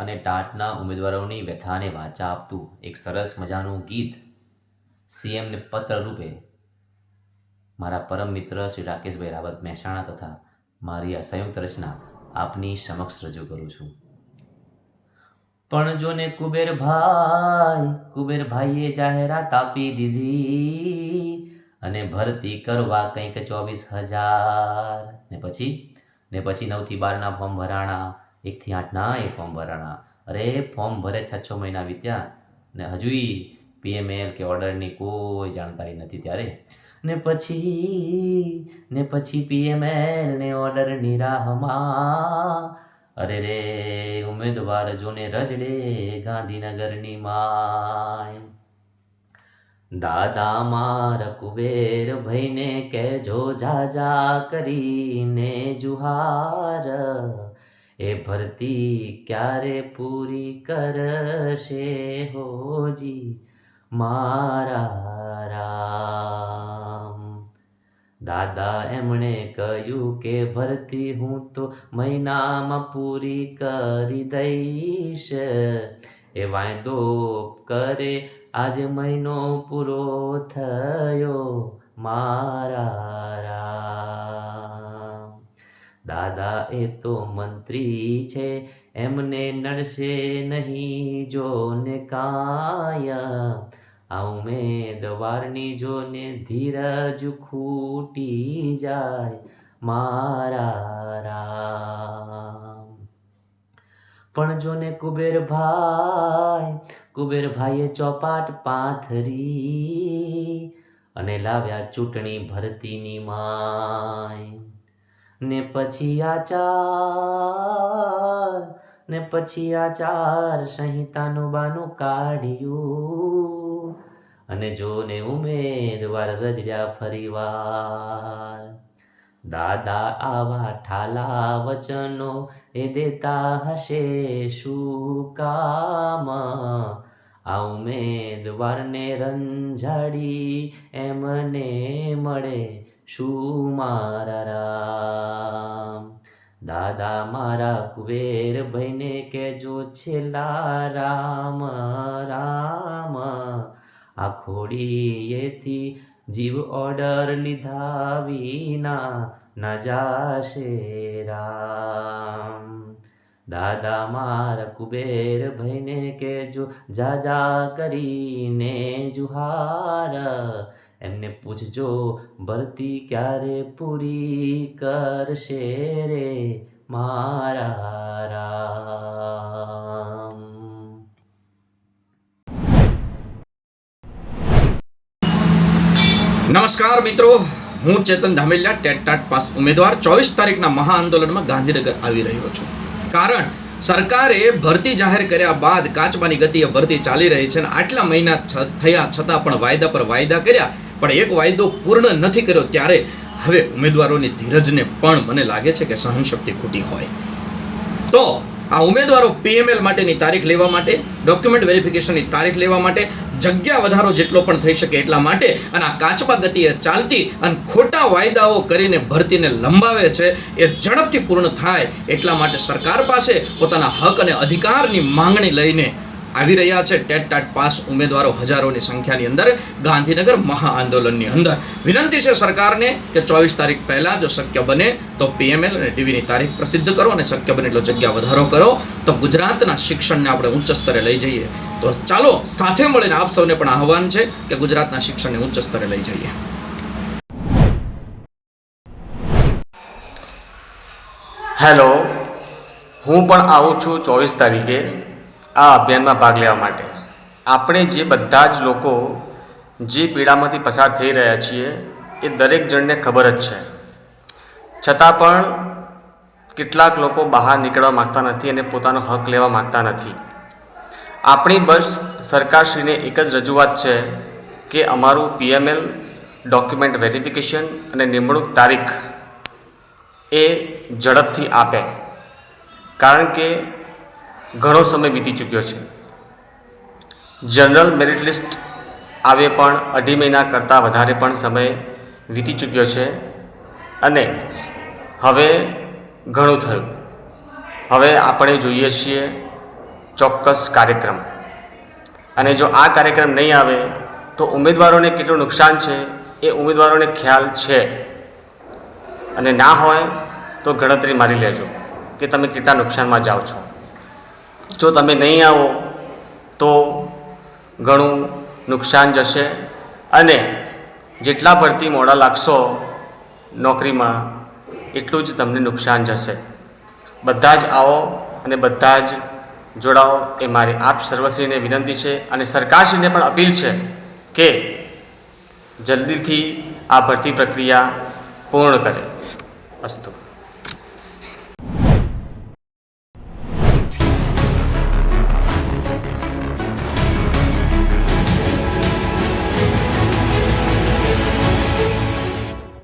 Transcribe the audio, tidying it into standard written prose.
અને ટાટના ઉમેદવારોની વ્યથાને વાચા આપતું એક સરસ મજાનું ગીત સીએમને પત્ર રૂપે મારા પરમ મિત્ર શ્રી રાકેશભાઈ રાવત મહેસાણા તથા મારી આ સંયુક્ત રચના આપની સમક્ષ રજૂ કરું છું. પણ જોને કુબેરભાઈએ જાહેરાત આપી દીધી અને ભરતી કરવા કંઈક 24,000 ને પછી 9 થી 12 ફોર્મ ભરાણા, 1 થી 8 ફોર્મ ભરાણા. અરે ફોર્મ ભરે 6 મહિના વીત્યા ને હજુય પીએમએલ કે ઓર્ડરની કોઈ જાણકારી નથી. ત્યારે ને પછી પીએમએલ ને ઓર્ડરની રાહમાં અરે રે ઉમેદવાર જોને રજડે ગાંધીનગરની માય. દાદા મારા કુબેર ભાઈને કહેજો જાજા કરીને જુહાર, એ ભરતી ક્યારે પૂરી કરશે હોજી મારા રામ. દાદા એમણે કહ્યું કે ભરતી હું તો મહિનામાં પૂરી કરી દઈશ, એ વાયદો કરે આજે મહિનો પૂરો થયો મારા રામ. દાદા એ તો મંત્રી છે એમને નડશે નહીં જોને કાયમ, આ ઉમેદવારની જોને ધીરજ ખૂટી જાય મારા રામ. પણ જોને કુબેરભાઈએ ચોપાટ પાથરી અને લાવ્યા ચૂંટણી ભરતીની માય. ને પછી આચાર સંહિતાનું બાનું કાઢ્યું અને જોને ઉમેદવાર રજડ્યા ફરીવાર. દાદા આવા ઠાલા વચનો એ દેતા હશે શું કામ, આ ઉમેદવારને રંજાડી એમને મળે શું મારા રામ. દાદા મારા કુબેરભાઈને કહેજો છેલ્લા રામ રામ, આ ખોડીએથી જીવ ઓર્ડર લીધા વિના ના જાશે રામ. દાદા મારા કુબેરભાઈને કહેજો જાજા કરીને જુહાર, એમને પૂછજો ભરતી ક્યારે પૂરી કરશે રે મારા રામ. નમસ્કાર મિત્રો, હું ચેતન ધામેલિયા, ટેટ પાસ ઉમેદવાર 24 તારીખના મહાઆંદોલનમાં ગાંધીનગર આવી રહ્યો છું. કારણ સરકારે ભરતી જાહેર કર્યા બાદ કાચબાની ગતિએ ભરતી ચાલી રહી છે અને આટલા મહિના થયા છતાં પણ વાયદા પર વાયદા કર્યા પણ એક વાયદો પૂર્ણ નથી કર્યો. ત્યારે હવે ઉમેદવારોની ધીરજને પણ મને લાગે છે કે સહનશક્તિ ખૂટી હોય. તો આ ઉમેદવારો પીએમએલ માટેની તારીખ લેવા માટે, ડોક્યુમેન્ટ વેરિફિકેશનની તારીખ લેવા માટે, જગ્યા વધારો જેટલો પણ થઈ શકે એટલા માટે અને આ કાચબા ગતિએ ચાલતી અને ખોટા વાયદાઓ કરીને ભરતીને લંબાવે છે એ ઝડપથી પૂર્ણ થાય એટલા માટે સરકાર પાસે પોતાના હક અને અધિકારની માંગણી લઈને આવી રહ્યા છે ટેટ પાસ ઉમેદવારો હજારોની સંખ્યાની અંદર ગાંધીનગર મહાઆંદોલનની અંદર. વિનંતી છે સરકારને કે 24 તારીખ પહેલાં જો શક્ય બને તો પીએમએલ અને ડીવીની તારીખ પ્રસિદ્ધ કરો અને શક્ય બને એટલો જગ્યા વધારો કરો તો ગુજરાતના શિક્ષણને આપણે ઉચ્ચ સ્તરે લઈ જઈએ. તો ચાલો સાથે મળીને આપ સૌને પણ આહવાન છે કે ગુજરાતના શિક્ષણને ઉચ્ચ સ્તરે લઈ જઈએ. હેલો, હું પણ આવું છું 24 તારીખે આ અભિયાનમાં ભાગ લેવા માટે. આપણે જે બધા જ લોકો જે પીડામાંથી પસાર થઈ રહ્યા છીએ એ દરેક જણને ખબર જ છે, છતાં પણ કેટલાક લોકો બહાર નીકળવા માગતા નથી અને પોતાનો હક લેવા માગતા નથી. આપણી બસ સરકારશ્રીને એક જ રજૂઆત છે કે અમારું પીએમએલ, ડોક્યુમેન્ટ વેરિફિકેશન અને નિમણૂક તારીખ એ ઝડપથી આપે. કારણ કે ઘણો સમય વીતી ચૂક્યો છે. જનરલ મેરિટ લિસ્ટ આવે પણ 2.5 મહિના કરતાં વધારે પણ સમય વીતી ચૂક્યો છે અને હવે ઘણું થયું. હવે આપણે જોઈએ છીએ ચોક્કસ કાર્યક્રમ, અને જો આ કાર્યક્રમ નહીં આવે તો ઉમેદવારોને કેટલું નુકસાન છે એ ઉમેદવારોને ખ્યાલ છે, અને ના હોય તો ગણતરી મારી લેજો કે તમે કેટલા નુકસાનમાં જાઓ છો. જો તમે નહીં આવો તો ઘણું નુકસાન જશે, અને જેટલા ભરતી મોડા લાગશો નોકરીમાં એટલું જ તમને નુકસાન જશે. બધા જ આવો અને બધા જ જોડાઓ એ મારી આપ સર્વશ્રીને વિનંતી છે, અને સરકારશ્રીને પણ અપીલ છે કે જલ્દીથી આ ભરતી પ્રક્રિયા પૂર્ણ કરે. અસ્તુ.